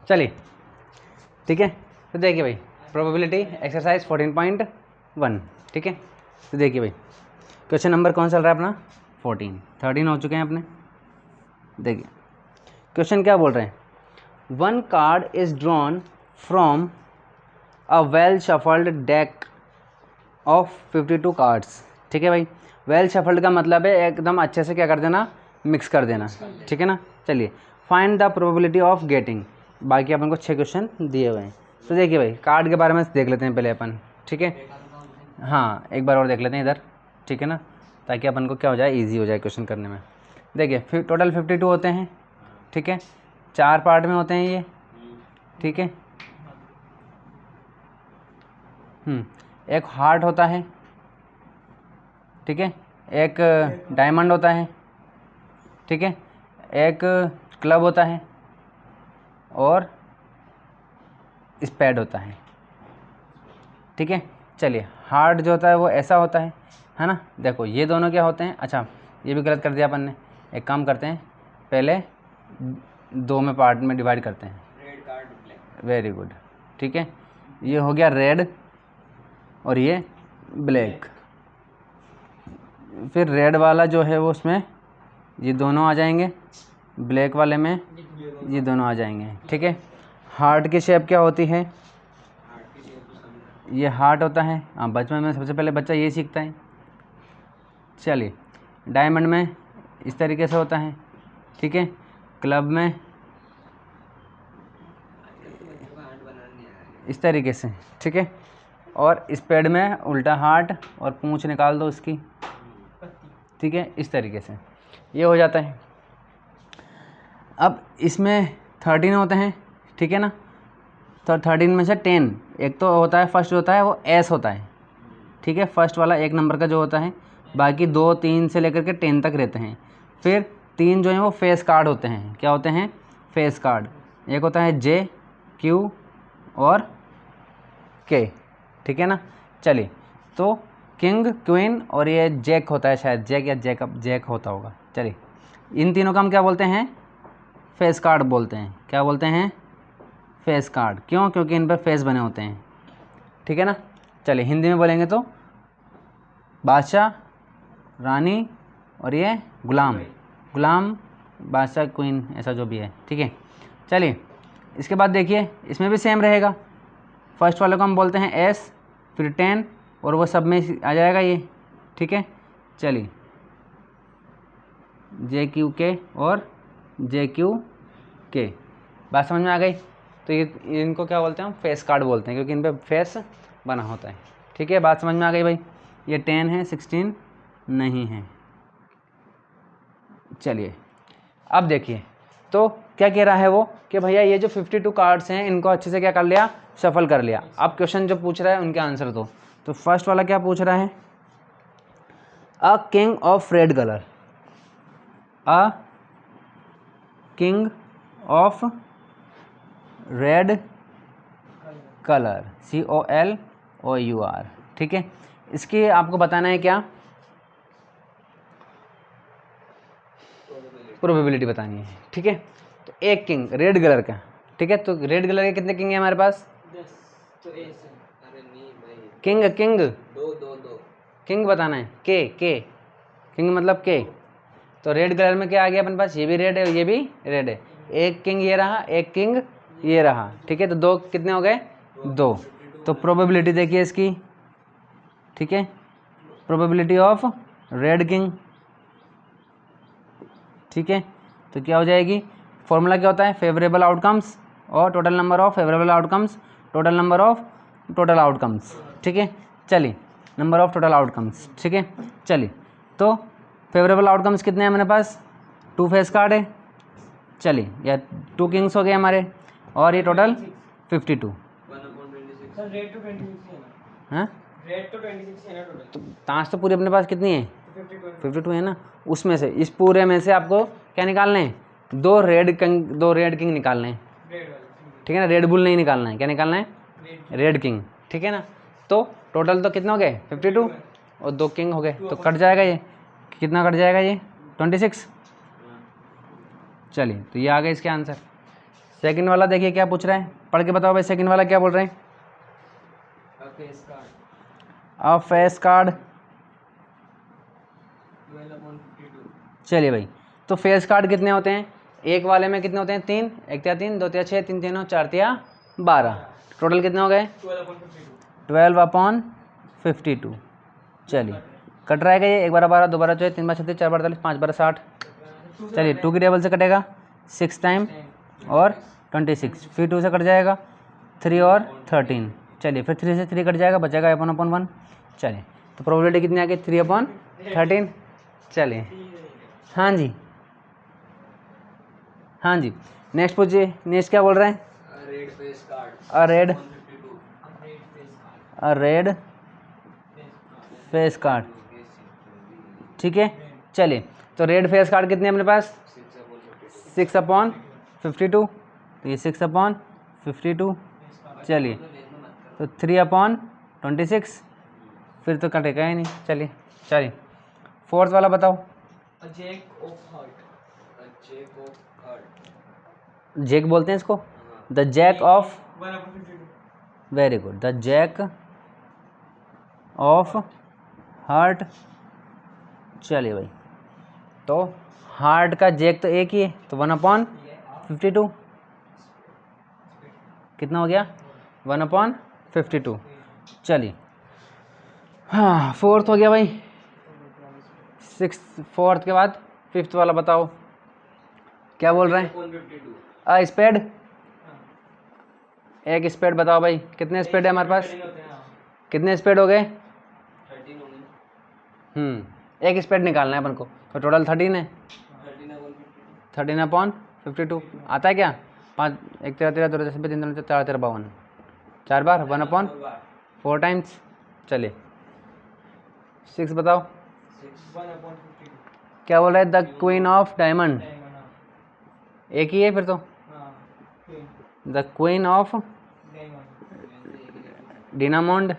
चलिए ठीक है। तो देखिए भाई प्रोबेबिलिटी एक्सरसाइज 14.1, ठीक है। तो देखिए भाई क्वेश्चन नंबर कौन चल रहा है अपना 13 हो चुके हैं अपने। देखिए क्वेश्चन क्या बोल रहे हैं, one card is drawn from a well shuffled deck of 52 cards, ठीक है भाई। वेल शफल्ड का मतलब है एकदम अच्छे से क्या कर देना, मिक्स कर देना, ठीक है ना। चलिए find the probability of getting, बाकी अपन को 6 क्वेश्चन दिए हुए हैं। तो देखिए भाई कार्ड के बारे में देख लेते हैं पहले अपन, ठीक है। हाँ एक बार और देख लेते हैं इधर, ठीक है ना, ताकि अपन को क्या हो जाए, इजी हो जाए क्वेश्चन करने में। देखिए टोटल 52 होते हैं, ठीक है। 4 पार्ट में होते हैं ये, ठीक है। एक हार्ट होता है, ठीक है। एक डायमंड होता है, ठीक है। एक क्लब होता है और स्पैड होता है, ठीक है। चलिए हार्ट जो होता है वो ऐसा होता है ना। देखो ये दोनों क्या होते हैं, अच्छा ये भी गलत कर दिया अपन ने। एक काम करते हैं पहले 2 में पार्ट में डिवाइड करते हैं, red card black, very good, ठीक है। ये हो गया रेड और ये ब्लैक। फिर रेड वाला जो है वो उसमें ये दोनों आ जाएंगे, ब्लैक वाले में ये दोनों आ जाएंगे, ठीक है। हार्ट की शेप क्या होती है, ये हार्ट होता है। हाँ बचपन में सबसे पहले बच्चा ये सीखता है। चलिए डायमंड में इस तरीके से होता है, ठीक है। क्लब में इस तरीके से, ठीक है। और स्पेड में उल्टा हार्ट और पूंछ निकाल दो उसकी, ठीक है, इस तरीके से ये हो जाता है। अब इसमें 13 होते हैं, ठीक है ना। तो 13 में से 10 एक तो होता है, फर्स्ट होता है वो एस होता है, ठीक है। फर्स्ट वाला 1 नंबर का जो होता है, बाकी 2 3 से लेकर के 10 तक रहते हैं। फिर 3 जो हैं वो फेस कार्ड होते हैं, क्या होते हैं, फेस कार्ड। एक होता है जे, क्यू और के, ठीक है ना। चलिए तो किंग, क्वीन और ये जैक होता है, शायद जैक या जैकअप, जैक होता होगा। चलिए इन तीनों का हम क्या बोलते हैं, फेस कार्ड बोलते हैं। क्या बोलते हैं, फेस कार्ड। क्यों, क्योंकि इन पर फेस बने होते हैं, ठीक है ना। चलिए हिंदी में बोलेंगे तो बादशाह, रानी और ये गुलाम, गुलाम, बादशाह, क्वीन, ऐसा जो भी है, ठीक है। चलिए इसके बाद देखिए इसमें भी सेम रहेगा। फर्स्ट वाले को हम बोलते हैं एस, फिर 10 और वो सब में आ जाएगा ये, ठीक है। चलिए जे क्यू के और जे क्यू के, बात समझ में आ गई। तो ये इनको क्या बोलते हैं, हम फेस कार्ड बोलते हैं, क्योंकि इन पर फेस बना होता है, ठीक है। बात समझ में आ गई भाई। ये 10 है, 16 नहीं है। चलिए अब देखिए तो क्या कह रहा है वो कि भैया ये जो 52 कार्ड्स हैं इनको अच्छे से क्या कर लिया, शफल कर लिया। अब क्वेश्चन जो पूछ रहा है उनके आंसर दो। तो फर्स्ट वाला क्या पूछ रहा है, a king of red colour, a king of red colour, COLOUR, ठीक है। इसकी आपको बताना है क्या, प्रोबेबिलिटी बतानी है, ठीक है। तो एक किंग रेड कलर का, ठीक है। तो रेड कलर के कितने किंग है हमारे पास, किंग, किंग दो किंग बताना है, के किंग मतलब के। तो रेड कलर में क्या आ गया अपने पास, ये भी रेड है ये भी रेड है। एक किंग ये रहा, एक किंग ये रहा, ठीक है। तो 2 कितने हो गए, 2। तो प्रोबेबिलिटी देखिए इसकी, ठीक है। प्रोबेबिलिटी ऑफ रेड किंग, ठीक है। तो क्या हो जाएगी, फॉर्मूला क्या होता है, फेवरेबल आउटकम्स और total number of favourable outcomes, total number of total outcomes, ठीक है। चलिए नंबर ऑफ टोटल आउटकम्स, ठीक है। चलिए तो फेवरेबल आउटकम्स कितने हैं हमारे पास, 2 फेस कार्ड है, चलिए या 2 किंग्स हो गए हमारे, और ये टोटल 52। हाँ तो ताश तो पूरी अपने पास कितनी है, 52 है ना। उसमें से इस पूरे में से आपको क्या निकालने हैं, 2 रेड किंग निकालने हैं, ठीक है ना। रेड बुल नहीं निकालना है, क्या निकालना है, रेड किंग, ठीक है ना। तो टोटल तो कितना हो गए 52 और 2 किंग हो गए, तो कट जाएगा ये, कितना कट जाएगा ये 26। चलिए तो ये आ गए इसके आंसर। सेकंड वाला देखिए क्या पूछ रहा है, पढ़ के बताओ भाई। सेकंड वाला क्या बोल रहे हैं? अ फेस कार्ड। चलिए भाई, तो फेस कार्ड कितने होते हैं? एक वाले में कितने होते हैं? 3, 1 तिया 3, 2 तिया 6, 3 3 9, 4 तिया 12, टोटल कितने हो गए? 12/52। चलिए कट रहा है ये, 1 बार 12, 2 बार 24, 3 बार 36, 4 बार 48, 5 बार 60। चलिए 2 की टेबल से कटेगा 6 टाइम और 26, फिर 2 से कट जाएगा 3 और 13। चलिए फिर 3 से 3 कट जाएगा, बचेगा 1/1। चलिए तो प्रोबेबिलिटी कितनी आ गई? 3/13। चलिए हाँ जी, हाँ जी, नेक्स्ट पूछिए। नेक्स्ट क्या बोल रहे हैं? अ रेड फेस कार्ड। ठीक है, चलिए तो रेड फेस कार्ड कितने अपने पास? 6/52। तो ये 6/52। चलिए तो 3/26, फिर तो कटेगा ही नहीं। चलिए चलिए फोर्थ वाला बताओ। जैक बोलते हैं इसको, the jack of, very good, the jack of heart. चलिए भाई, तो हार्ट का जैक तो एक ही है, तो 1/52 कितना हो गया? 1/52। चलिए हाँ, फोर्थ हो गया भाई। फोर्थ के बाद फिफ्थ वाला बताओ क्या बोल रहे हैं? स्पेड। एक स्पेड बताओ भाई, कितने स्पेड है हमारे पास? कितने स्पेड हो गए? एक स्पेड निकालना है अपन को, तो टोटल 13 है। 13/52 आता है क्या? 5 1 13 13 2 10 3 3 4 13 52, 4 बार 1/4 टाइम्स। चलिए 6 बताओ क्या बोल रहा है? The queen of diamond. एक ही है फिर तो, द क्वीन ऑफ डिनामोंड।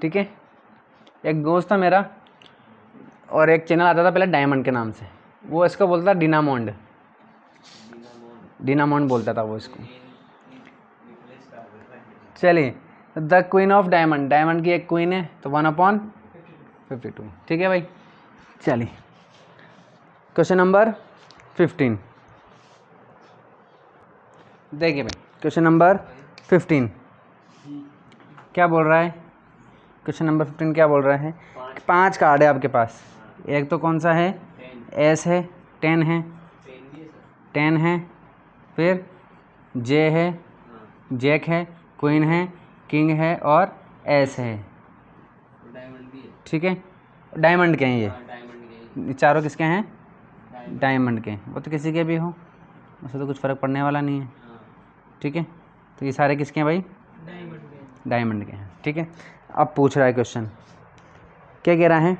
ठीक है, एक दोस्त था मेरा और एक चैनल आता था पहले डायमंड के नाम से, वो इसको बोलता था डिनामोंड, डिनामोंड बोलता था वो इसको। चलिए the queen of diamond, diamond की एक क्वीन है तो 1/52। ठीक है भाई। चलिए क्वेश्चन नंबर 15 देखिए भाई, क्वेश्चन नंबर 15 क्या बोल रहा है? क्वेश्चन नंबर 15 क्या बोल रहा है? 5 कार्ड है आपके पास, एक तो कौन सा है? एस है, 10 है, 10 है, फिर जे है, जैक है, क्वीन है, किंग है और एस है। ठीक है, डायमंड के हैं ये चारों, किसके हैं? डायमंड के। वो तो किसी के भी हो, उससे तो कुछ फ़र्क पड़ने वाला नहीं है। ठीक है, तो ये सारे किसके हैं भाई? डायमंड के हैं। ठीक है, अब पूछ रहा है क्वेश्चन, क्या कह रहा है?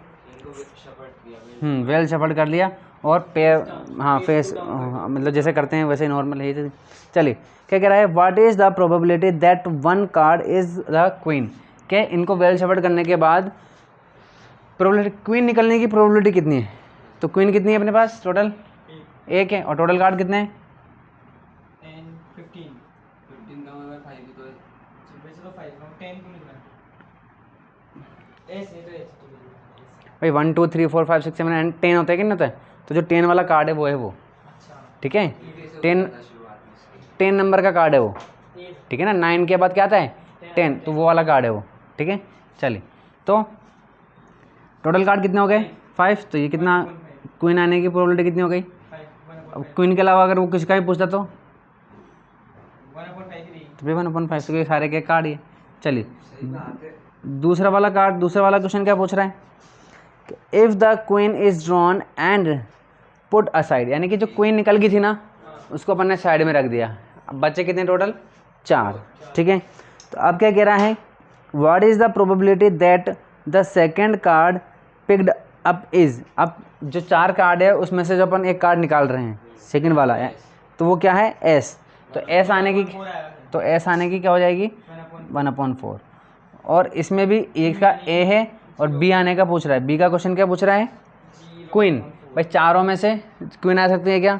वेल शफल कर लिया और पैर, हाँ फेस, मतलब जैसे करते हैं वैसे नॉर्मल है। चलिए क्या कह रहा है? What is the probability that one card is the queen. क्या इनको वेल शफल करने के बाद प्रोबेबिलिटी, क्वीन निकलने की प्रोबेबिलिटी कितनी है? तो क्वीन कितनी है अपने पास? टोटल एक है, और टोटल कार्ड कितने हैं? 15 भाई 1 2 3 4 5 6 7 8 10 होता है कि नहीं होता है? तो जो 10 वाला कार्ड है वो है वो। ठीक है, 10 नंबर का कार्ड है वो। ठीक है ना, 9 के बाद क्या आता है? 10, तो वो वाला कार्ड है वो। ठीक है, चलिए तो टोटल कार्ड कितने हो गए? 5। तो ये कितना, क्वीन आने की प्रोबेबिलिटी कितनी हो गई? अब क्वीन के अलावा अगर वो किसका भी पूछता तो 1/5, तो ये सारे के कार्ड ही। चलिए दूसरा वाला कार्ड, दूसरा वाला क्वेश्चन क्या पूछ रहा है? If the queen is drawn and put aside, यानी कि जो क्वीन निकल गई थी ना उसको अपन ने साइड में रख दिया। अब बच्चे कितने टोटल? 4। ठीक है, तो अब क्या कह रहा है? What is the probability that the second card picked up is. अब जो 4 कार्ड है उसमें से जो अपन एक कार्ड निकाल रहे हैं सेकेंड वाला है, तो वो क्या है? एस। तो एस आने की, तो एस आने की क्या हो जाएगी? 1/4। और इसमें भी एक का ए है और बी आने का पूछ रहा है। बी का क्वेश्चन क्या पूछ रहा है? क्वीन। भाई चारों में से क्वीन आ सकती है क्या?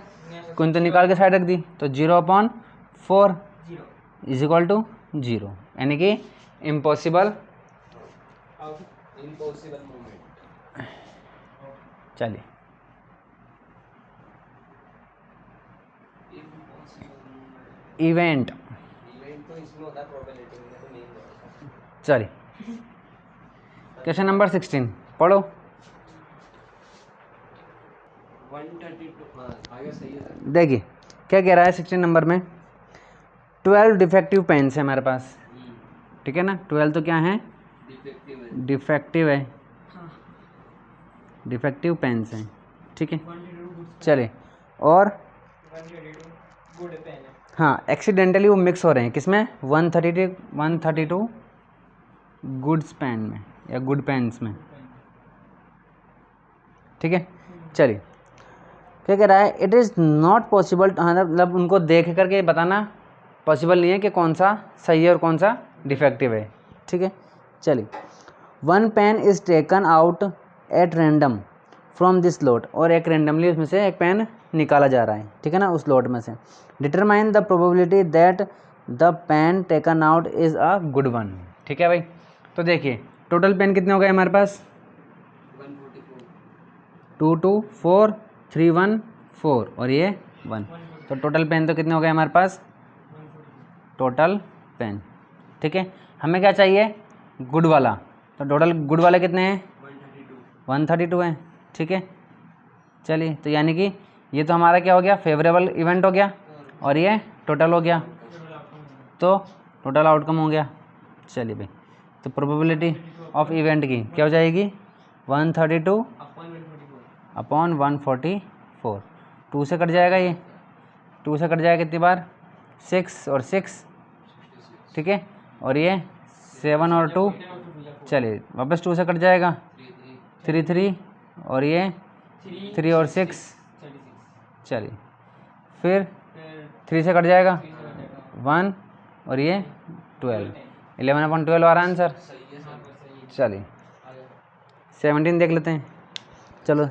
क्वीन तो निकाल के साइड रख दी, तो 0/4 इज इक्वल टू 0, यानी कि इम्पॉसिबल। चलिए इवेंट, चलिए क्वेश्चन नंबर 16 पढ़ो। 132 देखिए क्या कह रहा है 16 नंबर में, 12 डिफेक्टिव पेन्स है हमारे पास, ठीक है ना। 12 तो क्या है? डिफेक्टिव है, डिफेक्टिव पेन्स हैं, ठीक है। चलिए और हाँ एक्सीडेंटली वो मिक्स हो रहे हैं किसमें? 132 गुड्स पेन में या गुड पेन्स में, ठीक है। चलिए क्या कह रहा है, इट इज़ नॉट पॉसिबल, मतलब उनको देख करके बताना पॉसिबल नहीं है कि कौन सा सही है और कौन सा डिफेक्टिव है, ठीक है। चलिए, one pen is taken out at random from this lot, और एक रेंडमली उसमें से एक पेन निकाला जा रहा है, ठीक है ना, उस लोट में से। Determine the probability that the pen taken out is a good one, ठीक है भाई। तो देखिए टोटल पेन कितने हो गए हमारे पास? 2 2 4 3 1 4 और ये 1, तो टोटल पेन तो कितने हो गए हमारे पास? टोटल पेन, ठीक है। हमें क्या चाहिए? गुड वाला, तो टोटल गुड वाले कितने हैं? 132 हैं, ठीक है। चलिए तो यानी कि ये तो हमारा क्या हो गया? फेवरेबल इवेंट हो गया, और ये टोटल हो गया, तो टोटल आउटकम हो गया। चलिए भाई, तो प्रोबेबिलिटी ऑफ इवेंट की क्या हो जाएगी? 132 अपॉन 144, 2 से कट जाएगा, ये 2 से कट जाएगा कितनी बार? 6 और 6, ठीक है, और ये 7 और 2, चलिए वापस 2 से कट जाएगा, 3 3 और ये 3 और 6, चलिए फिर 3 से कट जाएगा 1 और ये 12, 11/12 आ रहा है आंसर। चलिए 17 देख लेते हैं, चलो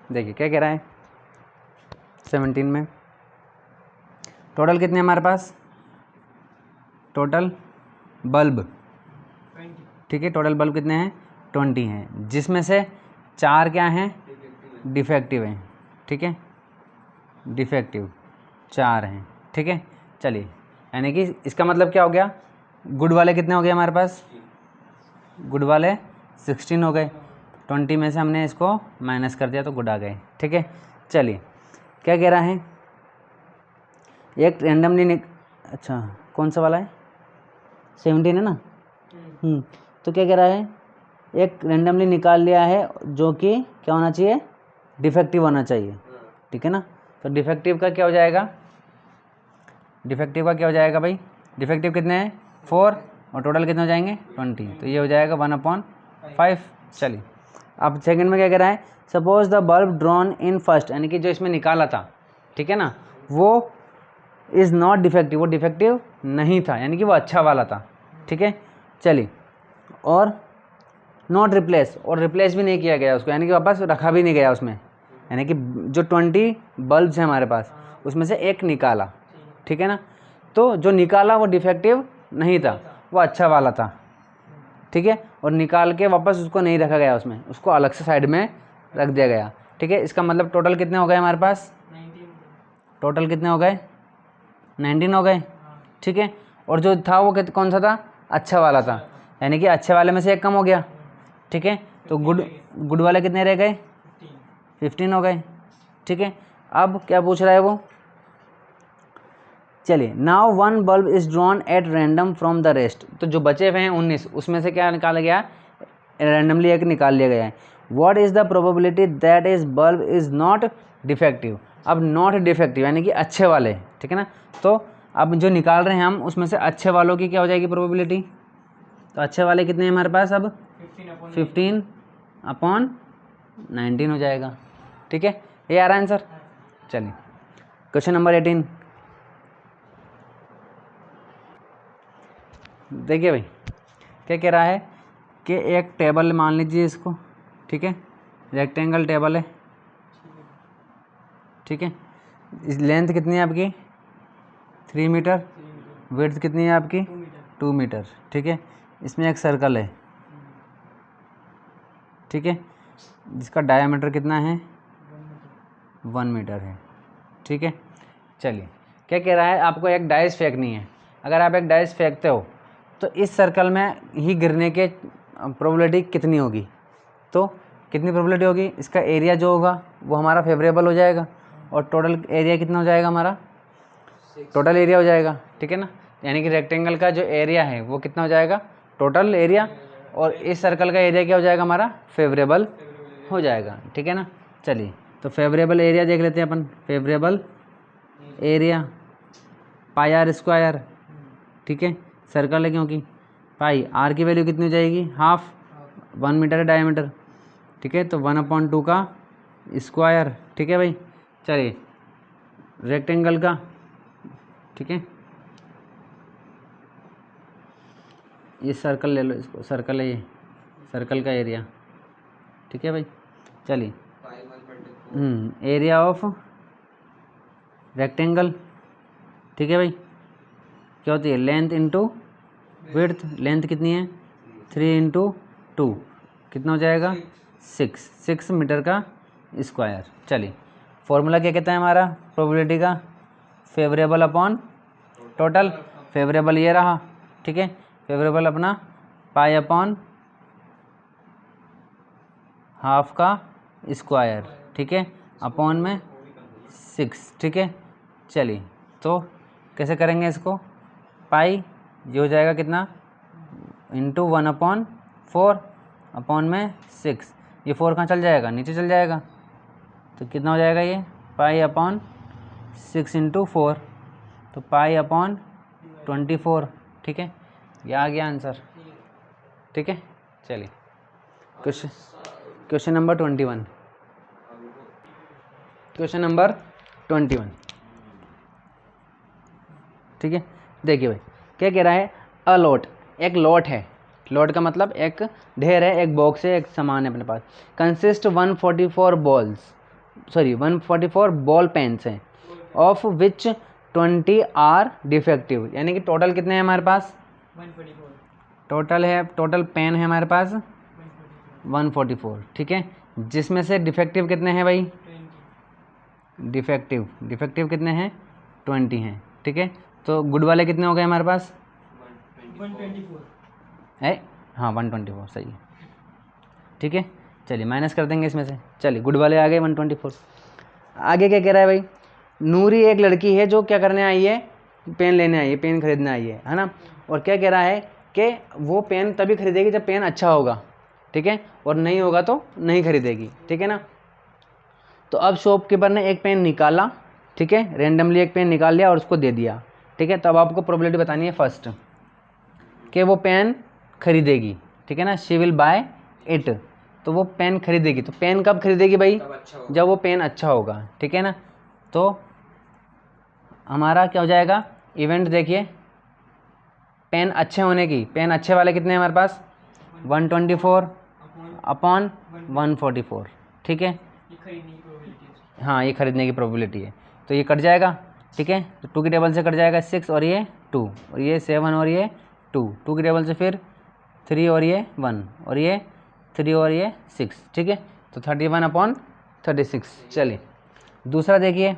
देखिए क्या कह रहा है 17 में। टोटल कितने हमारे पास? टोटल बल्ब, ठीक है, टोटल बल्ब कितने हैं? 20 हैं, जिसमें से 4 क्या हैं? डिफेक्टिव हैं, ठीक है, डिफेक्टिव 4 हैं, ठीक है। चलिए यानी कि इसका मतलब क्या हो गया? गुड वाले कितने हो गए हमारे पास? गुड वाले 16 हो गए, 20 में से हमने इसको माइनस कर दिया तो गुड आ गए, ठीक है। चलिए क्या कह रहा है, एक रैंडमली अच्छा कौन सा वाला है? 17 है ना। तो क्या कह रहा है, एक रैंडमली निकाल लिया है जो कि क्या होना चाहिए? डिफेक्टिव होना चाहिए, ठीक है ना। तो डिफेक्टिव का क्या हो जाएगा? डिफेक्टिव का क्या हो जाएगा भाई? डिफेक्टिव कितने हैं? 4, और टोटल कितने हो जाएंगे? 20, तो ये हो जाएगा 1/5। चलिए अब सेकंड में क्या कह रहा है, suppose the bulb drawn in first, यानी कि जो इसमें निकाला था, ठीक है ना, वो इज़ नॉट डिफेक्टिव, वो डिफेक्टिव नहीं था, यानी कि वो अच्छा वाला था, ठीक है। चलिए और नॉट रिप्लेस, और रिप्लेस भी नहीं किया गया उसको, यानी कि वापस रखा भी नहीं गया उसमें, यानी कि जो 20 बल्ब्स हैं हमारे पास उसमें से एक निकाला, ठीक है ना, तो जो निकाला वो डिफेक्टिव नहीं था, वो अच्छा वाला था, ठीक है, और निकाल के वापस उसको नहीं रखा गया उसमें, उसको अलग से साइड में रख दिया गया, ठीक है। इसका मतलब टोटल कितने हो गए हमारे पास? टोटल कितने हो गए? 19 हो गए, ठीक है। और जो था वो कौन सा था? अच्छा वाला था, यानी कि अच्छे वाले में से एक कम हो गया, ठीक है। तो गुड वाले कितने रह गए? 15 हो गए, ठीक है। अब क्या पूछ रहा है वो? चलिए now one bulb is drawn at random from the rest, तो जो बचे हुए हैं 19, उसमें से क्या निकाला गया? रैंडमली एक निकाल लिया गया है। What is the probability that is bulb is not defective, अब नॉट डिफेक्टिव यानी कि अच्छे वाले, ठीक है ना। तो अब जो निकाल रहे हैं हम उसमें से अच्छे वालों की क्या हो जाएगी प्रोबेबिलिटी? तो अच्छे वाले कितने हैं हमारे पास? अब 15/19 हो जाएगा, ठीक है। ये आ रहा है आंसर। चलिए क्वेश्चन नंबर 18 देखिए भाई क्या कह रहा है, कि एक टेबल मान लीजिए इसको, ठीक है, रेक्टेंगल टेबल है, ठीक है। इस लेंथ कितनी है आपकी 3 मीटर, विड्थ कितनी है आपकी 2 मीटर, ठीक है। इसमें एक सर्कल है, ठीक है, जिसका डायमीटर कितना है 1 मीटर है, ठीक है। चलिए क्या कह रहा है, आपको एक डाइस फेंकनी है। अगर आप एक डाइस फेंकते हो तो इस सर्कल में ही गिरने के प्रोबेबिलिटी कितनी होगी, तो कितनी प्रोबेबिलिटी होगी, इसका एरिया जो होगा वो हमारा फेवरेबल हो जाएगा और टोटल एरिया कितना हो जाएगा हमारा, टोटल एरिया हो जाएगा, ठीक है ना। यानी कि रेक्टेंगल का जो एरिया है वो कितना हो जाएगा टोटल एरिया, और इस सर्कल का एरिया क्या हो जाएगा हमारा फेवरेबल हो जाएगा, ठीक है ना। चलिए तो फेवरेबल एरिया देख लेते हैं अपन। Favourable area pi r square, ठीक है, सर्कल है क्योंकि पाई आर की वैल्यू कितनी हो जाएगी हाफ, 1 मीटर है डायमीटर, ठीक है, तो 1/2 का स्क्वायर, ठीक है भाई। चलिए रेक्टेंगल का, ठीक है, ये सर्कल ले लो, इसको सर्कल है, ये सर्कल का एरिया, ठीक है भाई। चलिए एरिया ऑफ रेक्टेंगल, ठीक है भाई, क्या होती है लेंथ इंटू विड्थ, लेंथ कितनी है 3 इंटू 2 कितना हो जाएगा 6 मीटर का स्क्वायर। चलिए फॉर्मूला क्या कहता है हमारा प्रोबेबिलिटी का, फेवरेबल अपॉन टोटल। फेवरेबल ये रहा, ठीक है, फेवरेबल अपना पाई अपॉन हाफ का स्क्वायर, ठीक है, अपॉन में 6, ठीक है। चलिए तो कैसे करेंगे इसको, पाई ये हो जाएगा कितना इंटू 1/4 अपॉन में 6, ये 4 कहाँ चल जाएगा नीचे चल जाएगा, तो कितना हो जाएगा ये पाई अपॉन 6 इंटू 4, तो पाई अपॉन 24, ठीक है, ये आ गया आंसर, ठीक है। चलिए क्वेश्चन नंबर 21, क्वेश्चन नंबर 21, ठीक है। देखिए भाई क्या कह रहा है, अ लॉट, एक लॉट है, लॉट का मतलब एक ढेर है, एक बॉक्स है, एक सामान है अपने पास, कंसिस्ट 144 बॉल पेन्स हैं, ऑफ विच 20 आर डिफेक्टिव, यानी कि टोटल कितने हैं हमारे पास 144 टोटल है, टोटल पेन है हमारे पास 144, ठीक है, जिसमें से डिफेक्टिव कितने हैं भाई, डिफेक्टिव कितने हैं 20 हैं, ठीक है। तो गुड वाले कितने हो गए हमारे पास 124 है, हाँ 124 सही है, ठीक है। चलिए माइनस कर देंगे इसमें से, चलिए गुड वाले आ गए 124। आगे क्या कह रहा है भाई, नूरी एक लड़की है जो क्या करने आई है, पेन लेने आई है, पेन खरीदने आई है ना, और क्या कह रहा है कि वो पेन तभी खरीदेगी जब पेन अच्छा होगा, ठीक है, और नहीं होगा तो नहीं खरीदेगी, ठीक है ना। तो अब शॉपकीपर ने एक पेन निकाला, ठीक है, रेंडमली एक पेन निकाल लिया और उसको दे दिया, ठीक है। तब आपको प्रोबेबिलिटी बतानी है फर्स्ट कि वो पेन खरीदेगी, ठीक है ना, शी विल बाय इट, तो वो पेन खरीदेगी, तो पेन कब खरीदेगी भाई जब वो पेन अच्छा होगा, ठीक है ना। तो हमारा क्या हो जाएगा इवेंट, देखिए पेन अच्छे होने की, पेन अच्छे वाले कितने हैं हमारे पास 124 अपॉन 144, ठीक है, हाँ ये खरीदने की प्रोबेबिलिटी है, तो ये कट जाएगा, ठीक है, तो 2 की टेबल से कट जाएगा 6 और ये 2 और ये 7 और ये 2 की टेबल से फिर 3 और ये 1 और ये 3 और ये 6, ठीक है, तो 31/36। चलिए दूसरा देखिए,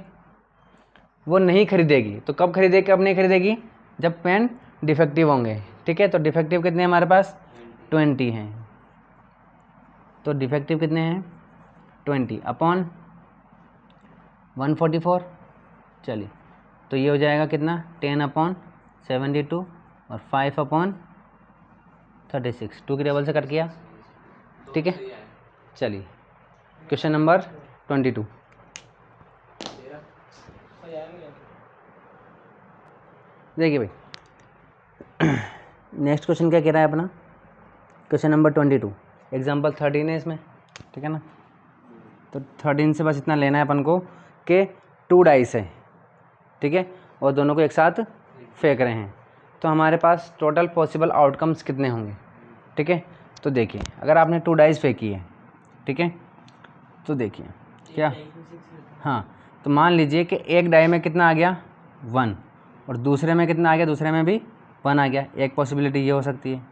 वो नहीं खरीदेगी, तो कब खरीदेगी कब नहीं खरीदेगी, जब पेन डिफेक्टिव होंगे, ठीक है। तो डिफेक्टिव कितने हैं हमारे पास 20 हैं, तो डिफेक्टिव कितने हैं 20 अपॉन 144, चलिए तो ये हो जाएगा कितना 10/72 और 5/36, 2 की टेबल से कट किया, ठीक है। चलिए क्वेश्चन नंबर 22, देखिए भाई नेक्स्ट क्वेश्चन क्या कह रहा है अपना, क्वेश्चन नंबर 22 एग्जाम्पल 13 है इसमें, ठीक है ना। तो 13 से बस इतना लेना है अपन को कि 2 डाइस है, ठीक है, और दोनों को एक साथ फेंक रहे हैं, तो हमारे पास टोटल पॉसिबल आउटकम्स कितने होंगे, ठीक है। तो देखिए अगर आपने 2 डाइस फेंकी है, ठीक है, तो देखिए क्या, हाँ, तो मान लीजिए कि एक डाई में कितना आ गया 1 और दूसरे में कितना आ गया, दूसरे में भी 1 आ गया। एक पॉसिबिलिटी ये हो सकती है,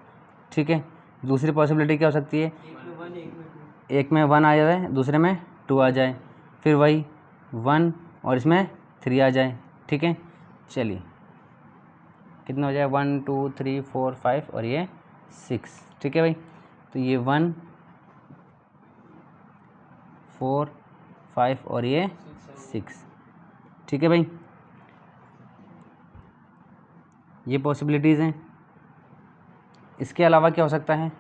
ठीक है। दूसरी पॉसिबिलिटी क्या हो सकती है, एक में 1 आ जाए, दूसरे में 2 आ जाए, फिर वही 1 और इसमें 3 आ जाए, ठीक है। चलिए कितना हो जाए 1 2 3 4 5 और ये 6, ठीक है भाई। तो ये 1 4 5 और ये 6, ठीक है भाई। ये पॉसिबिलिटीज़ हैं। इसके अलावा क्या हो सकता है,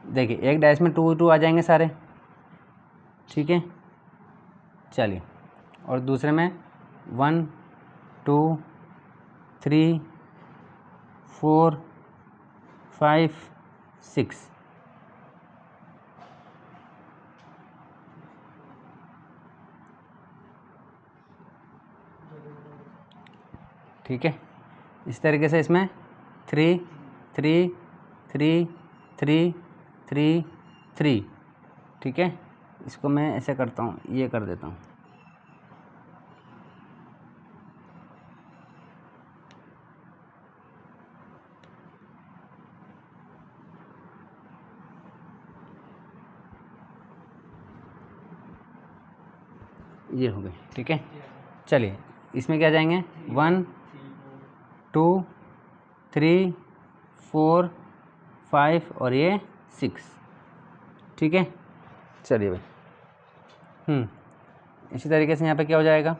देखिए एक डाइस में 2 2 आ जाएंगे सारे, ठीक है। चलिए और दूसरे में 1 2 3 4 5 6, ठीक है। इस तरीके से इसमें 3 3 3 3 3 3, ठीक है। इसको मैं ऐसे करता हूँ, ये कर देता हूँ, ये हो गए, ठीक है। चलिए इसमें क्या जाएंगे 1 2 3 4 5 और ये 6, ठीक है। चलिए भाई, इसी तरीके से यहाँ पे क्या हो जाएगा,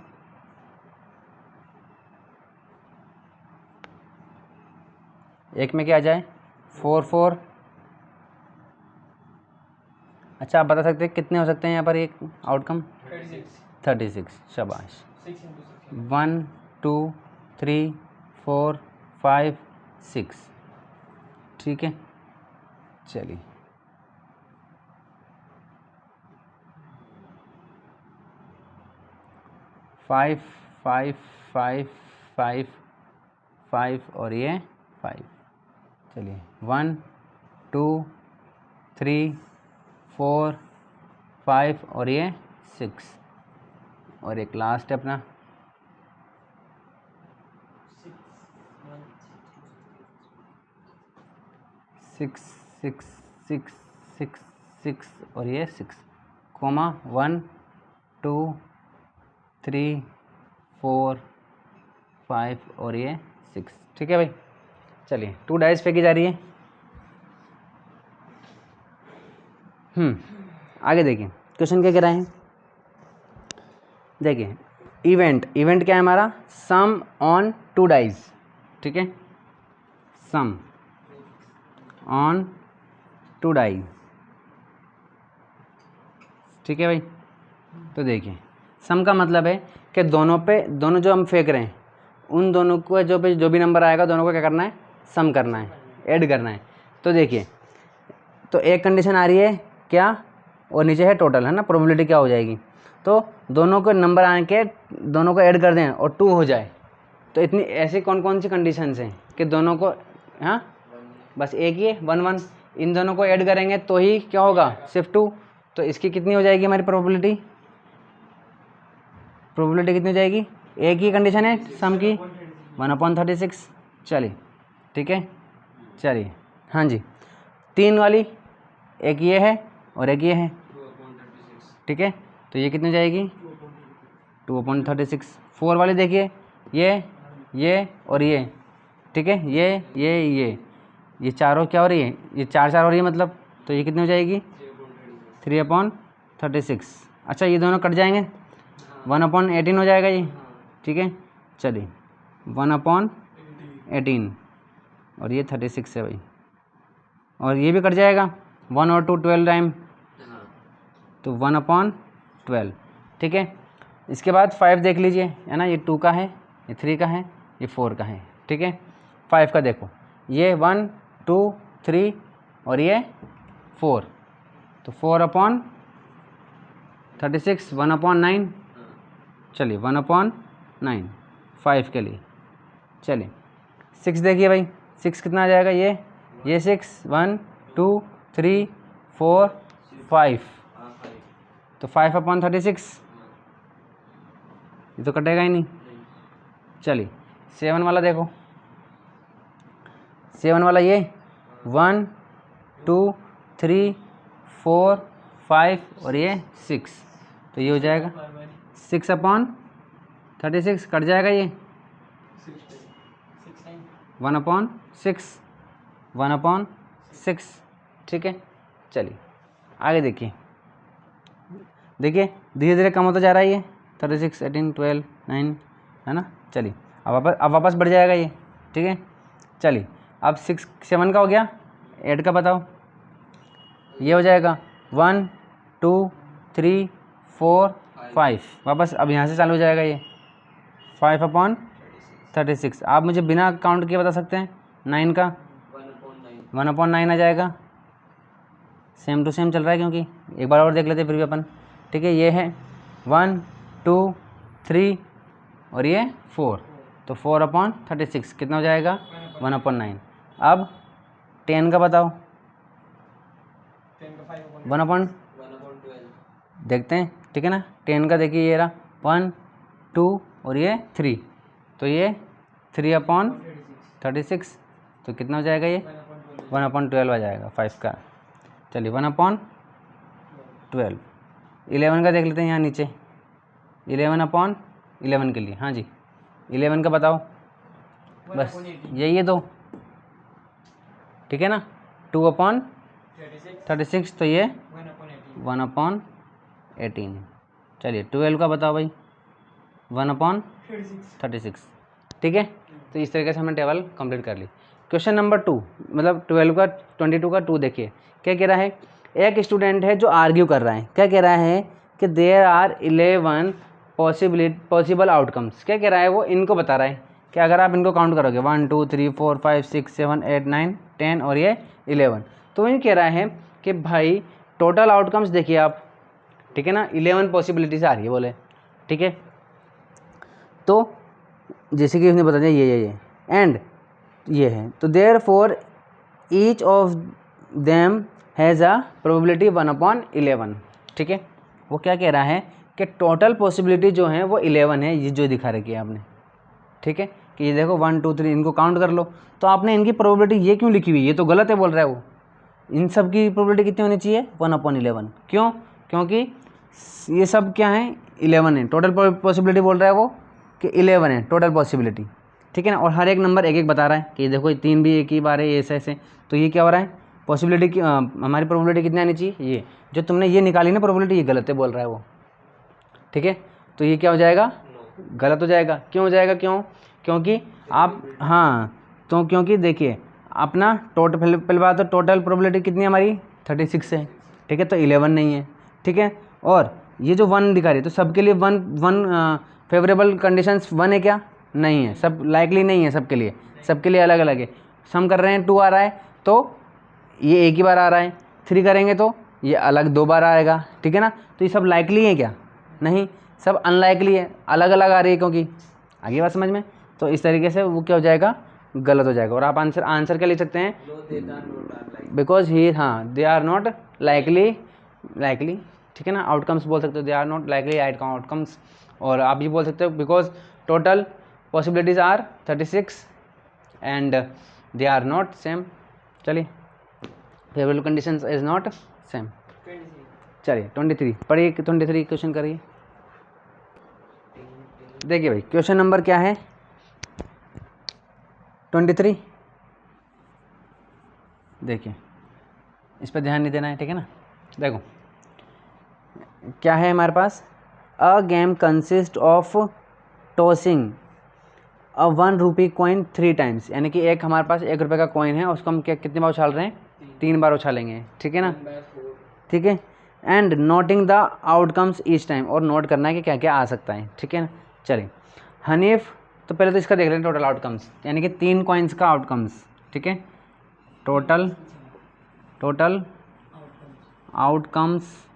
एक में क्या आ जाए 4 4, अच्छा आप बता सकते हैं कितने हो सकते हैं यहाँ पर एक आउटकम, 36, शाबाश। 1 2 3 4 5 6, ठीक है। चलिए फाइव 5 5 5 और ये 5, चलिए 1 2 3 4 5 और ये 6 और एक लास्ट है अपना 6 6 6 6 6 और ये 6 कोमा 1 2 3 4 5 और ये 6, ठीक है भाई। चलिए 2 डाइस फेंकी जा रही है। आगे देखिए क्वेश्चन क्या कह रहे हैं, देखिए इवेंट क्या है हमारा, सम ऑन 2 डाइस, ठीक है, सम ऑन 2 डाइस, ठीक है भाई। तो देखिए सम का मतलब है कि दोनों जो हम फेंक रहे हैं उन दोनों को जो भी नंबर आएगा दोनों को क्या करना है, सम करना है, ऐड करना है। तो देखिए तो एक कंडीशन आ रही है क्या, और नीचे है टोटल, है ना, प्रोबेबिलिटी क्या हो जाएगी, तो दोनों को नंबर आने के दोनों को ऐड कर दें और 2 हो जाए। तो इतनी ऐसी कौन कौन सी कंडीशंस हैं कि दोनों को, हाँ बस एक ही है 1 1, इन दोनों को ऐड करेंगे तो ही क्या होगा, सिर्फ 2। तो इसकी कितनी हो जाएगी हमारी प्रोबेबिलिटी कितनी हो जाएगी, एक ही कंडीशन है सम की 1/36, चलिए ठीक है। चलिए हाँ जी, 3 वाली एक ये है और एक ये है, ठीक है। तो ये कितनी हो जाएगी 2/36। 4 वाली देखिए ये और ये, ठीक है, ये चारों क्या हो रही है, ये 4 4 हो रही है मतलब, तो ये कितनी हो जाएगी 3/36। अच्छा ये दोनों कट जाएंगे 1/18 हो जाएगा ये, ठीक है। चलिए 1/18 और ये 36 है भाई, और ये भी कट जाएगा 1 और 2 12 टाइम, तो 1/12, ठीक है। इसके बाद 5 देख लीजिए, है ना, ये 2 का है, ये 3 का है, ये 4 का है, ठीक है। 5 का देखो, ये 1 2 3 और ये 4, तो 4/36 1/9, चलिए 1/9 9, 5 के लिए। चलिए 6 देखिए भाई, 6 कितना आ जाएगा, ये 6, 1 2 3 4 5, तो 5/36, ये तो कटेगा ही नहीं। चलिए 7 वाला देखो, 7 वाला ये 1 2 3 4 5 और ये 6, तो ये हो जाएगा 6/36, कट जाएगा ये 1/6, 1/6, ठीक है। चलिए आगे देखिए धीरे धीरे कम होता जा रहा है ये 36, 18, 12, 9, है ना। चलिए अब वापस बढ़ जाएगा ये, ठीक है। चलिए अब 6 7 का हो गया, 8 का बताओ, ये हो जाएगा 1 2 3 4 5, वापस अब यहाँ से चालू हो जाएगा ये 5/36। आप मुझे बिना काउंट किए बता सकते हैं 9 का, 1/9 आ जाएगा। सेम टू सेम चल रहा है, क्योंकि एक बार और देख लेते हैं फिर भी अपन, ठीक है। ये है 1 2 3 और ये 4, तो 4/36 कितना हो जाएगा 1/9। अब 10 का बताओ, 1/12 देखते हैं, ठीक है ना। 10 का देखिए ये रहा 1 2 और ये 3, तो ये 3/36, तो कितना हो जाएगा ये 1/12 आ जाएगा 5 का। चलिए 1/12। 11 का देख लेते हैं यहाँ नीचे, 11/11 के लिए, हाँ जी 11 का बताओ, बस यही है दो, ठीक है ना। 2/36, तो ये 1/18। चलिए 12 का बताओ भाई, 1/36, ठीक है। तो इस तरीके से हमने टेबल कंप्लीट कर ली। क्वेश्चन नंबर 2, मतलब 12 का 22 का 2 देखिए क्या कह रहा है। एक स्टूडेंट है जो आर्ग्यू कर रहा है, क्या कह रहा है कि देयर आर 11 पॉसिबल आउटकम्स। क्या कह रहा है वो, इनको बता रहा है कि अगर आप इनको काउंट करोगे 1 2 3 4 5 6 7 8 9 10 और ये 11, तो ये कह रहा है कि भाई टोटल आउटकम्स देखिए आप, ठीक है ना। 11 पॉसिबिलिटीज आ रही है बोले, ठीक है। तो जैसे कि उसने बता दिया ये एंड ये है, तो therefore each of them has a probability 1/11, ठीक है। वो क्या कह रहा है कि टोटल पॉसिबिलिटी जो है वो 11 है, ये जो दिखा रखी है आपने, ठीक है। कि ये देखो 1 2 3 इनको काउंट कर लो, तो आपने इनकी प्रोबेबिलिटी ये क्यों लिखी हुई, ये तो गलत है बोल रहा है वो। इन सब की प्रोबेबिलिटी कितनी होनी चाहिए 1/11, क्यों, क्योंकि ये सब क्या है 11 है, टोटल पॉसिबिलिटी बोल रहा है वो कि 11 है टोटल पॉसिबिलिटी, ठीक है ना। और हर एक नंबर एक एक बता रहा है कि देखो 3 भी एक ही बार है, ऐसे ऐसे, तो ये क्या हो रहा है पॉसिबिलिटी की हमारी प्रोबेबिलिटी कितनी आनी चाहिए, ये जो तुमने ये निकाली ना प्रोबेबिलिटी, ये गलत है बोल रहा है वो, ठीक है। तो ये क्या हो जाएगा गलत हो जाएगा, क्यों हो जाएगा, क्योंकि आप हाँ, तो क्योंकि देखिए अपना टोटल पहले बात तो टोटल प्रोबेबिलिटी कितनी है हमारी 36 है, ठीक है, तो 11 नहीं है, ठीक है। और ये जो 1 दिखा रही है, तो सबके लिए वन फेवरेबल कंडीशंस 1 है क्या, नहीं है, सब लाइकली नहीं है, सबके लिए अलग अलग है। सम कर रहे हैं 2 आ रहा है, तो ये एक ही बार आ रहा है, 3 करेंगे तो ये अलग 2 बार आएगा, ठीक है ना। तो ये सब लाइकली है क्या, नहीं, सब अनलाइकली है, अलग अलग आ रही है, क्योंकि आगे बात समझ में। तो इस तरीके से वो क्या हो जाएगा गलत हो जाएगा। और आप आंसर क्या लिख सकते हैं, बिकॉज ही, हाँ दे आर नॉट लाइकली, ठीक है ना। आउटकम्स बोल सकते हो, they are not likely outcomes. और आप ये बोल सकते हो because total possibilities are 36 and they are not same. चलिए favourable conditions is not same. चलिए 23 पढ़िए, 23 क्वेश्चन करिए। देखिए भाई क्वेश्चन नंबर क्या है 23, देखिए इस पर ध्यान नहीं देना है, ठीक है ना। देखो क्या है हमारे पास, a game consist of tossing a 1 rupee coin 3 times, यानी कि एक हमारे पास 1 रुपये का कॉइन है, उसको हम क्या कितनी बार उछाल रहे हैं, 3 बार उछालेंगे, ठीक है ना, ठीक है। And noting the outcomes each time, और नोट करना है कि क्या क्या आ सकता है, ठीक है ना। चलिए हनीफ, तो पहले तो इसका देख लें टोटल आउटकम्स, यानी कि 3 कॉइन्स का आउटकम्स, ठीक है। टोटल आउटकम्स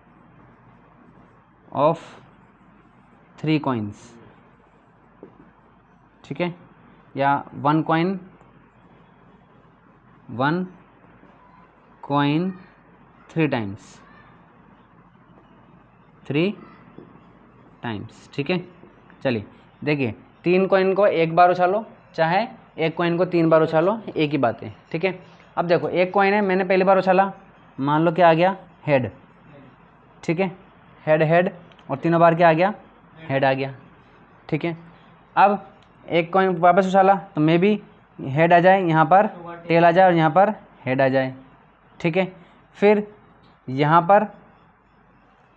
ऑफ 3 कॉइन्स, ठीक है, या वन कॉइन 3 टाइम्स, ठीक है। चलिए देखिए, 3 कॉइन को एक बार उछालो, चाहे एक कॉइन को 3 बार उछालो, एक ही बात है, ठीक है। अब देखो, एक कॉइन है, मैंने पहली बार उछाला, मान लो क्या आ गया, हेड, ठीक है, हेड हेड, और तीनों बार क्या आ गया, हेड आ गया, ठीक है। अब एक कॉइन वापस उछाला तो मे बी हेड आ जाए, यहाँ पर टेल आ जाए और यहाँ पर हेड आ जाए, ठीक है। फिर यहाँ पर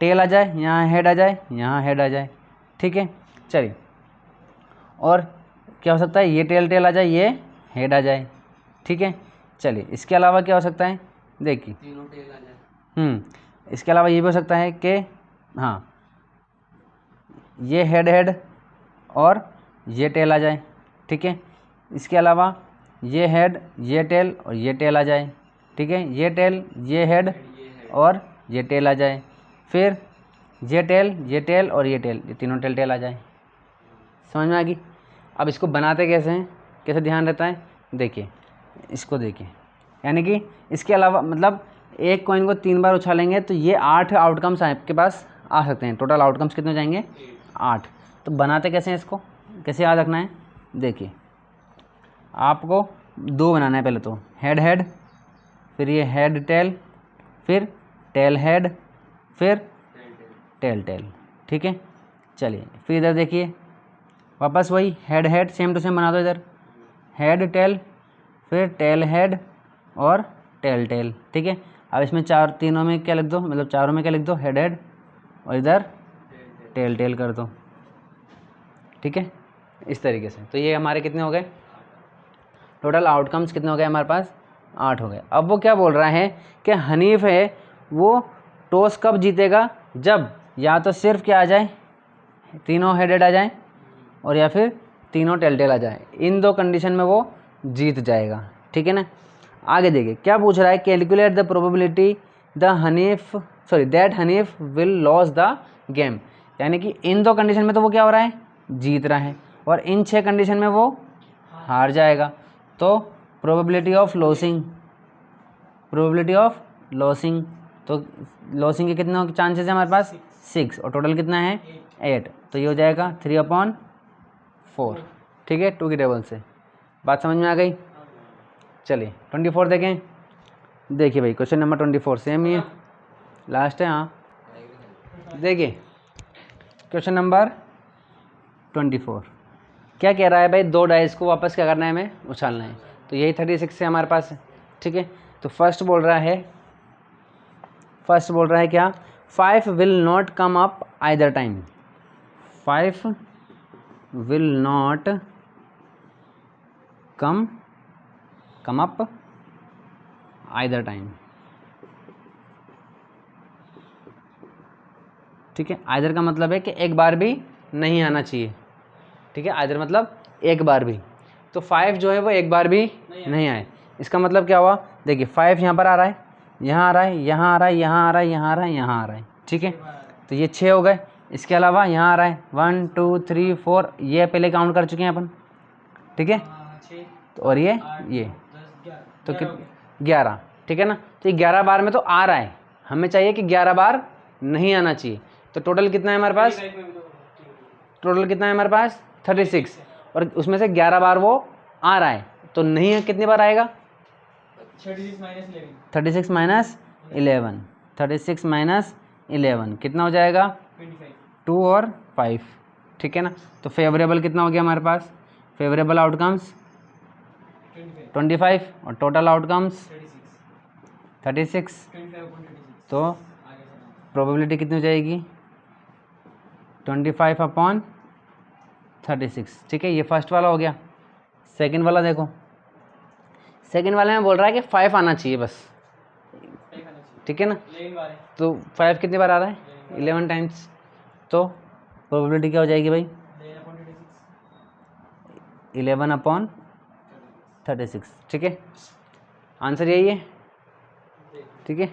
टेल आ जाए, यहाँ हेड आ जाए, यहाँ हेड आ जाए, ठीक है। चलिए, और क्या हो सकता है, ये टेल टेल आ जाए, ये हेड आ जाए, ठीक है। चलिए, इसके अलावा क्या हो सकता है, देखिए, तीनों टेल आ जाए। इसके अलावा ये भी हो सकता है कि हाँ, ये हेड हेड और ये टेल आ जाए, ठीक है। इसके अलावा ये हेड, ये टेल और ये टेल आ जाए, ठीक है। ये टेल, ये हेड और ये टेल आ जाए, फिर ये टेल और ये टेल, ये तीनों टेल टेल आ जाए। समझ में आ गई। अब इसको बनाते कैसे हैं, कैसे ध्यान रहता है, देखिए, इसको देखिए, यानी कि इसके अलावा मतलब एक कॉइन को 3 बार उछालेंगे तो ये 8 आउटकम्स आपके पास आ सकते हैं। टोटल आउटकम्स कितने हो जाएंगे, 8। तो बनाते कैसे हैं इसको, कैसे याद रखना है, देखिए, आपको 2 बनाना है। पहले तो हेड हेड, फिर ये हेड टेल, फिर टेल हेड, फिर टेल टेल, ठीक है। चलिए, फिर इधर देखिए, वापस वही head head, same to same बना दो। इधर हेड टेल, फिर टेल हेड और टेल टेल, ठीक है। अब इसमें तीनों में क्या लिख दो, मतलब चारों में क्या लिख दो, हेड हेड, और इधर टेल टेल कर दो, ठीक है, इस तरीके से। तो ये हमारे कितने हो गए, टोटल आउटकम्स कितने हो गए हमारे पास, 8 हो गए। अब वो क्या बोल रहा है कि हनीफ है वो टॉस कब जीतेगा, जब या तो सिर्फ क्या आ जाए, तीनों हेडेड आ जाए, और या फिर तीनों टेल टेल आ जाए। इन 2 कंडीशन में वो जीत जाएगा, ठीक है ना। आगे देखिए क्या पूछ रहा है, calculate the probability that Hanif will loss the game. यानी कि इन 2 कंडीशन में तो वो क्या हो रहा है, जीत रहा है, और इन 6 कंडीशन में वो हार जाएगा। तो प्रोबेबिलिटी ऑफ लॉसिंग, तो लॉसिंग के कितने चांसेस हैं हमारे पास, 6, और टोटल कितना है, 8। तो ये हो जाएगा 3/4, ठीक है, 2 की टेबल से। बात समझ में आ गई। चलिए 24 देखें। देखिए भाई, क्वेश्चन नंबर 24 सेम ही है, लास्ट है। हाँ देखिए, क्वेश्चन नंबर 24 क्या कह रहा है भाई, 2 डाइस को वापस क्या करना है, हमें उछालना है। तो यही 36 है हमारे पास, ठीक है। तो फर्स्ट बोल रहा है क्या, 5 will not come up either time, 5 will not come up either time, ठीक है। आइदर का मतलब है कि एक बार भी नहीं आना चाहिए, ठीक है। आइदर मतलब एक बार भी, तो 5 जो है वो एक बार भी नहीं आए। इसका मतलब क्या हुआ, देखिए 5 यहाँ पर आ रहा है, यहाँ आ रहा है, यहाँ आ रहा है, यहाँ आ रहा है, यहाँ आ रहा है, यहाँ आ रहा है, ठीक है। तो ये 6 हो गए। इसके अलावा यहाँ आ रहा है 1 2 3 4, ये पहले काउंट कर चुके हैं अपन, ठीक है। तो और ये तो 11, ठीक है ना। तो ये 11 बार में तो आ रहा है, हमें चाहिए कि 11 बार नहीं आना चाहिए। तो टोटल कितना है हमारे पास, 36, और उसमें से 11 बार वो आ रहा है, तो नहीं है कितनी बार आएगा, 36 माइनस 11 कितना हो जाएगा, 2 और 5, ठीक है ना। तो फेवरेबल कितना हो गया हमारे पास, फेवरेबल आउटकम्स 25 और टोटल आउटकम्स 36। तो प्रोबेबिलिटी कितनी हो जाएगी, 25/36, ठीक है। ये फर्स्ट वाला हो गया। सेकंड वाला देखो, सेकंड वाले में बोल रहा है कि 5 आना चाहिए बस, ठीक है ना। तो 5 कितनी बार आ रहा है, 11 टाइम्स। तो प्रोबेबिलिटी क्या हो जाएगी भाई, 11/36, ठीक है। आंसर यही है, ठीक है।